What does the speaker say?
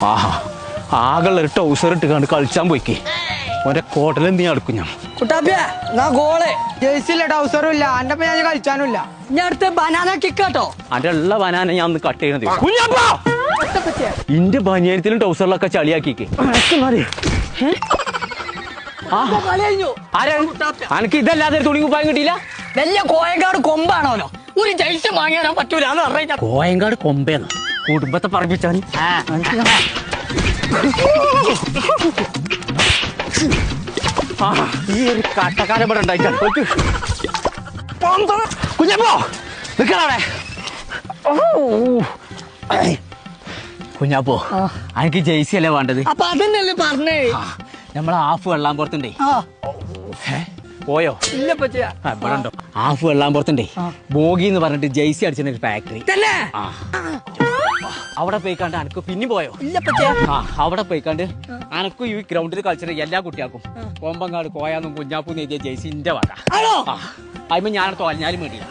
ആഹാ ആകെയുള്ള ഒരു ടൗസർ ഇട്ട് കണ്ട് കളിച്ചാൻ പോയിക്കേ ഓന്റെ കോട്ടൽ എന്ത് ഞാൻ എടുക്കും ഞാൻ കുട്ടാപ്പിയാ എന്നാ ഗോള് ജേഴ്സിയില്ല ടൗസറും ഇല്ല എന്റെ ഞാൻ കളിച്ചാനും ഇല്ല ഞാൻ അടുത്ത ബനാന കിക്കാട്ടോ അന്റെ ഉള്ള ബനാന ഞാൻ ഒന്ന് കട്ട് ചെയ്യണത് ഇന്റെ ബനിയനത്തിലും ടൗസറിലൊക്കെ ചളിയാക്കിക്കേ അനക്ക് ഇതല്ലാതെ തുണി കുപ്പായം കിട്ടിയില്ല വലിയ കോയങ്കാട് കൊമ്പാണോലോ ഒരു ജയിച്ച് വാങ്ങിയാൻ പറ്റൂലെന്ന് പറഞ്ഞ കോയങ്കാട് കൊമ്പേന്ന് കുടുംബത്തെ പറപ്പിച്ചാൽ ഈ ഒരു കട്ടക്കാലം ഇവിടെ ഉണ്ടായിട്ടാണ് കുഞ്ഞപ്പോ നിക്കണേ കുഞ്ഞാപ്പോ എനിക്ക് ജെയ്സി അല്ലേ വേണ്ടത് അപ്പൊ അതന്നെയല്ലേ പറഞ്ഞേ നമ്മളെ ഹാഫ് വെള്ളാൻ പുറത്തുണ്ടേ പോയോ ഇല്ല പറ്റിയ ഇവിടെ ഉണ്ടോ ഹാഫ് വെള്ളാൻ പുറത്തുണ്ടേ ബോഗി എന്ന് പറഞ്ഞിട്ട് ജെയ്സി അടിച്ചിട്ട് ഒരു ഫാക്ടറി അവിടെ പോയിക്കാണ്ട് അനക്ക് പിന്നെ പോയോ ഇല്ല പറ്റിയ അവിടെ പോയിക്കാണ്ട് അനക്കും ഈ ഗ്രൗണ്ടിൽ കളിച്ചിട്ട് എല്ലാ കുട്ടിയാക്കും കോമ്പങ്ങാട് കോയാന്നും കുഞ്ഞാപ്പൂന്ന് എഴുതിയ ജെയ്സി ഇന്റെ വക അതിന് ഞാൻ തോലഞ്ഞാലും വേണ്ടിയില്ല